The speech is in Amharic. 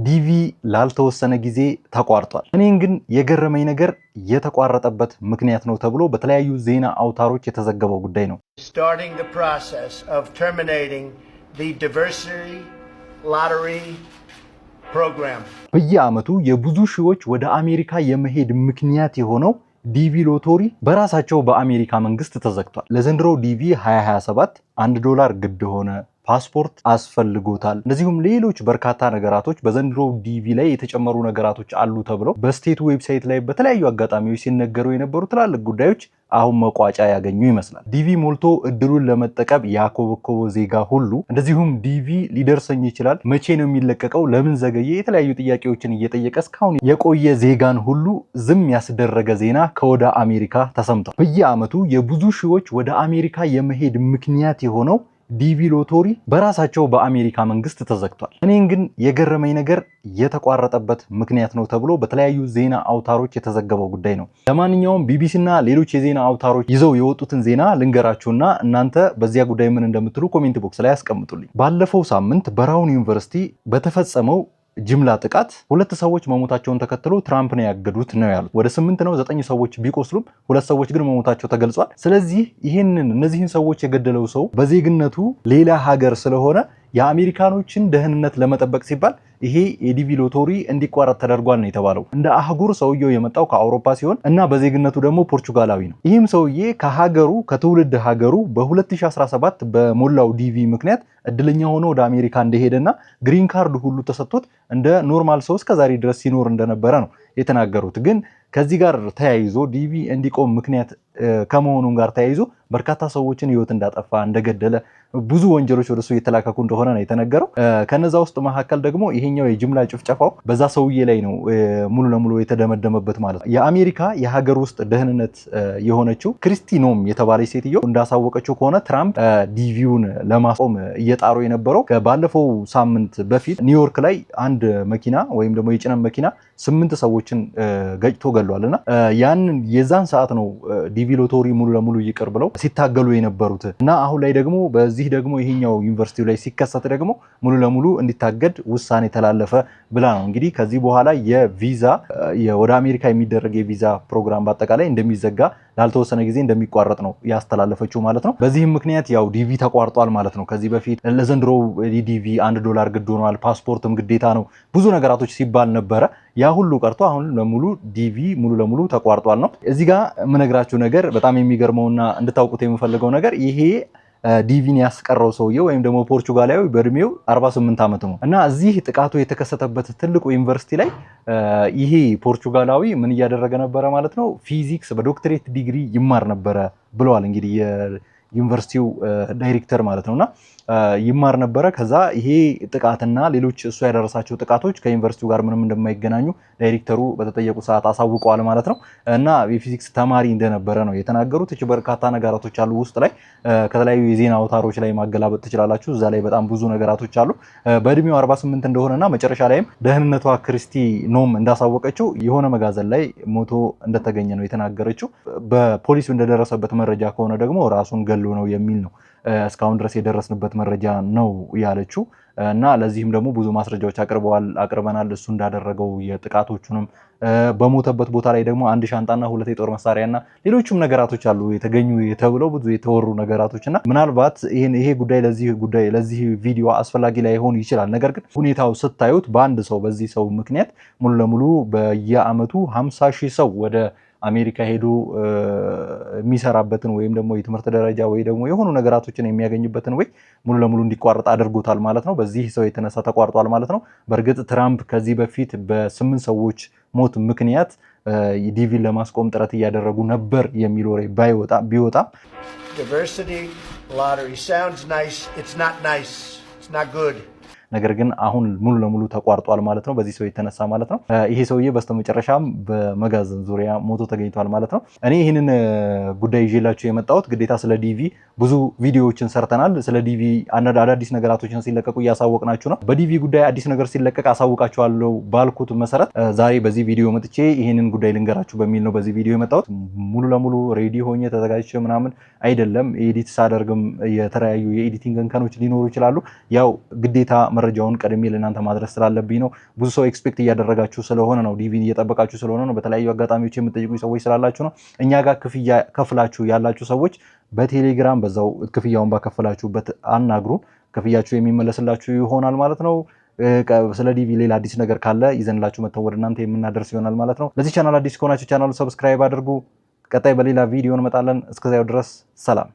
ዲቪ ላልተወሰነ ጊዜ ተቋርጧል። እኔን ግን የገረመኝ ነገር የተቋረጠበት ምክንያት ነው ተብሎ በተለያዩ ዜና አውታሮች የተዘገበው ጉዳይ ነው። starting the process of terminating the diversity lottery program በየዓመቱ የብዙ ሺዎች ወደ አሜሪካ የመሄድ ምክንያት የሆነው ዲቪ ሎተሪ በራሳቸው በአሜሪካ መንግስት ተዘግቷል። ለዘንድሮ ዲቪ 2027 $1 ግድ ሆነ፣ ፓስፖርት አስፈልጎታል። እንደዚሁም ሌሎች በርካታ ነገራቶች በዘንድሮ ዲቪ ላይ የተጨመሩ ነገራቶች አሉ ተብለው በስቴቱ ዌብሳይት ላይ በተለያዩ አጋጣሚዎች ሲነገሩ የነበሩ ትላልቅ ጉዳዮች አሁን መቋጫ ያገኙ ይመስላል። ዲቪ ሞልቶ እድሉን ለመጠቀም ያኮበኮበ ዜጋ ሁሉ እንደዚሁም ዲቪ ሊደርሰኝ ይችላል፣ መቼ ነው የሚለቀቀው፣ ለምን ዘገየ፣ የተለያዩ ጥያቄዎችን እየጠየቀ እስካሁን የቆየ ዜጋን ሁሉ ዝም ያስደረገ ዜና ከወደ አሜሪካ ተሰምቷል። በየዓመቱ የብዙ ሺዎች ወደ አሜሪካ የመሄድ ምክንያት የሆነው ዲቪ ሎተሪ በራሳቸው በአሜሪካ መንግስት ተዘግቷል። እኔን ግን የገረመኝ ነገር የተቋረጠበት ምክንያት ነው ተብሎ በተለያዩ ዜና አውታሮች የተዘገበው ጉዳይ ነው። ለማንኛውም ቢቢሲና ሌሎች የዜና አውታሮች ይዘው የወጡትን ዜና ልንገራችሁና እናንተ በዚያ ጉዳይ ምን እንደምትሉ ኮሜንት ቦክስ ላይ ያስቀምጡልኝ። ባለፈው ሳምንት በብራውን ዩኒቨርሲቲ በተፈጸመው ጅምላ ጥቃት 2 ሰዎች መሞታቸውን ተከትሎ ትራምፕ ነው ያገዱት ነው ያሉት። ወደ 8 ነው 9 ሰዎች ቢቆስሉም 2 ሰዎች ግን መሞታቸው ተገልጿል። ስለዚህ እነዚህን ሰዎች የገደለው ሰው በዜግነቱ ሌላ ሀገር ስለሆነ የአሜሪካኖችን ደህንነት ለመጠበቅ ሲባል ይሄ የዲቪ ሎተሪ እንዲቋረጥ ተደርጓል ነው የተባለው። እንደ አህጉር ሰውየው የመጣው ከአውሮፓ ሲሆን እና በዜግነቱ ደግሞ ፖርቹጋላዊ ነው። ይህም ሰውዬ ከትውልድ ሀገሩ በ2017 በሞላው ዲቪ ምክንያት እድለኛ ሆኖ ወደ አሜሪካ እንደሄደና ግሪን ካርድ ሁሉ ተሰጥቶት እንደ ኖርማል ሰው እስከዛሬ ድረስ ሲኖር እንደነበረ ነው የተናገሩት። ግን ከዚህ ጋር ተያይዞ ዲቪ እንዲቆም ምክንያት ከመሆኑን ጋር ተያይዞ በርካታ ሰዎችን ህይወት እንዳጠፋ እንደገደለ ብዙ ወንጀሎች ወደሱ እየተላከኩ እንደሆነ ነው የተነገረው። ከነዛ ውስጥ መካከል ደግሞ ይሄኛው የጅምላ ጭፍጨፋው በዛ ሰውዬ ላይ ነው ሙሉ ለሙሉ የተደመደመበት ማለት ነው። የአሜሪካ የሀገር ውስጥ ደህንነት የሆነችው ክሪስቲ ኖም የተባለች ሴትዮ እንዳሳወቀችው ከሆነ ትራምፕ ዲቪውን ለማስቆም እየጣሩ የነበረው ባለፈው ሳምንት በፊት ኒውዮርክ ላይ አንድ መኪና ወይም ደግሞ የጭነት መኪና 8 ሰዎችን ገጭቶ ገሏልና የዛን ሰዓት ነው ዲቪ ሎተሪ ሙሉ ለሙሉ ይቅር ብለው ሲታገሉ የነበሩት እና አሁን ላይ ደግሞ በዚህ ደግሞ ይሄኛው ዩኒቨርሲቲው ላይ ሲከሰት ደግሞ ሙሉ ለሙሉ እንዲታገድ ውሳኔ ተላለፈ ብላ ነው እንግዲህ ከዚህ በኋላ ወደ አሜሪካ የሚደረግ የቪዛ ፕሮግራም በአጠቃላይ እንደሚዘጋ ላልተወሰነ ጊዜ እንደሚቋረጥ ነው ያስተላለፈችው ማለት ነው። በዚህም ምክንያት ያው ዲቪ ተቋርጧል ማለት ነው። ከዚህ በፊት ለዘንድሮ ዲቪ $1 ግድ ሆኗል፣ ፓስፖርትም ግዴታ ነው፣ ብዙ ነገራቶች ሲባል ነበረ። ያ ሁሉ ቀርቶ አሁን ዲቪ ሙሉ ለሙሉ ተቋርጧል ነው። እዚህ ጋር የምነግራችሁ ነገር በጣም የሚገርመውና እንድታውቁት የምፈልገው ነገር ይሄ ዲቪን ያስቀረው ሰውዬው ወይም ደግሞ ፖርቹጋላዊ በእድሜው 48 ዓመት ነው እና እዚህ ጥቃቱ የተከሰተበት ትልቁ ዩኒቨርሲቲ ላይ ይሄ ፖርቹጋላዊ ምን እያደረገ ነበረ ማለት ነው? ፊዚክስ በዶክትሬት ዲግሪ ይማር ነበረ ብለዋል እንግዲህ የዩኒቨርሲቲው ዳይሬክተር ማለት ነውና ይማር ነበረ። ከዛ ይሄ ጥቃትና ሌሎች እሱ ያደረሳቸው ጥቃቶች ከዩኒቨርሲቲው ጋር ምንም እንደማይገናኙ ዳይሬክተሩ በተጠየቁ ሰዓት አሳውቀዋል ማለት ነው እና የፊዚክስ ተማሪ እንደነበረ ነው የተናገሩት። እቺ በርካታ ነገራቶች አሉ ውስጥ ላይ ከተለያዩ የዜና አውታሮች ላይ ማገላበጥ ትችላላችሁ። እዛ ላይ በጣም ብዙ ነገራቶች አሉ። በእድሜው 48 እንደሆነና መጨረሻ ላይም ደህንነቷ ክሪስቲ ኖም እንዳሳወቀችው የሆነ መጋዘን ላይ ሞቶ እንደተገኘ ነው የተናገረችው። በፖሊስ እንደደረሰበት መረጃ ከሆነ ደግሞ ራሱን ገሎ ነው የሚል ነው እስካሁን ድረስ የደረስንበት መረጃ ነው ያለችው እና ለዚህም ደግሞ ብዙ ማስረጃዎች አቅርበናል እሱ እንዳደረገው የጥቃቶቹንም በሞተበት ቦታ ላይ ደግሞ 1 ሻንጣና 2 የጦር መሳሪያና ሌሎችም ነገራቶች አሉ የተገኙ የተብለው ብዙ የተወሩ ነገራቶችና ምናልባት ይሄ ጉዳይ ለዚህ ቪዲዮ አስፈላጊ ላይሆን ይችላል። ነገር ግን ሁኔታው ስታዩት በዚህ ሰው ምክንያት ሙሉ ለሙሉ በየዓመቱ 50,000 ሰው ወደ አሜሪካ ሄዶ የሚሰራበትን ወይም ደግሞ የትምህርት ደረጃ ወይ ደግሞ የሆኑ ነገራቶችን የሚያገኝበትን ወይ ሙሉ ለሙሉ እንዲቋረጥ አድርጎታል ማለት ነው። በዚህ ሰው የተነሳ ተቋርጧል ማለት ነው። በእርግጥ ትራምፕ ከዚህ በፊት በ8 ሰዎች ሞት ምክንያት ዲቪን ለማስቆም ጥረት እያደረጉ ነበር የሚል ወሬ ቢወጣም diversity lottery sounds nice, it's not nice, it's not good ነገር ግን አሁን ሙሉ ለሙሉ ተቋርጧል ማለት ነው በዚህ ሰው የተነሳ ማለት ነው። ይሄ ሰውዬ በስተመጨረሻም በመጋዘን ዙሪያ ሞቶ ተገኝቷል ማለት ነው። እኔ ይህንን ጉዳይ ይዤላችሁ የመጣሁት ግዴታ ስለ ዲቪ ብዙ ቪዲዮዎችን ሰርተናል። ስለ ዲቪ አዳዲስ ነገራቶችን ሲለቀቁ እያሳወቅናችሁ ነው። በዲቪ ጉዳይ አዲስ ነገር ሲለቀቅ አሳውቃችኋለሁ ባልኩት መሰረት ዛሬ በዚህ ቪዲዮ መጥቼ ይህንን ጉዳይ ልንገራችሁ በሚል ነው በዚህ ቪዲዮ የመጣሁት። ሙሉ ለሙሉ ሬዲ ሆኜ ተዘጋጅቼ ምናምን አይደለም። ኤዲት ሳደርግም የተለያዩ የኤዲቲንግ እንከኖች ሊኖሩ ይችላሉ። ያው ግዴታ መረጃውን ቀድሜ ለእናንተ ማድረስ ስላለብኝ ነው። ብዙ ሰው ኤክስፔክት እያደረጋችሁ ስለሆነ ነው፣ ዲቪ እየጠበቃችሁ ስለሆነ ነው፣ በተለያዩ አጋጣሚዎች የምትጠይቁኝ ሰዎች ስላላችሁ ነው። እኛ ጋር ክፍያ ከፍላችሁ ያላችሁ ሰዎች በቴሌግራም በዛው ክፍያውን ባከፈላችሁበት አናግሩ፣ ክፍያችሁ የሚመለስላችሁ ይሆናል ማለት ነው። ስለ ዲቪ ሌላ አዲስ ነገር ካለ ይዘንላችሁ መተው ወደ እናንተ የምናደርስ ይሆናል ማለት ነው። ለዚህ ቻናል አዲስ ከሆናችሁ ቻናሉ ሰብስክራይብ አድርጉ። ቀጣይ በሌላ ቪዲዮ እንመጣለን። እስከዚያው ድረስ ሰላም።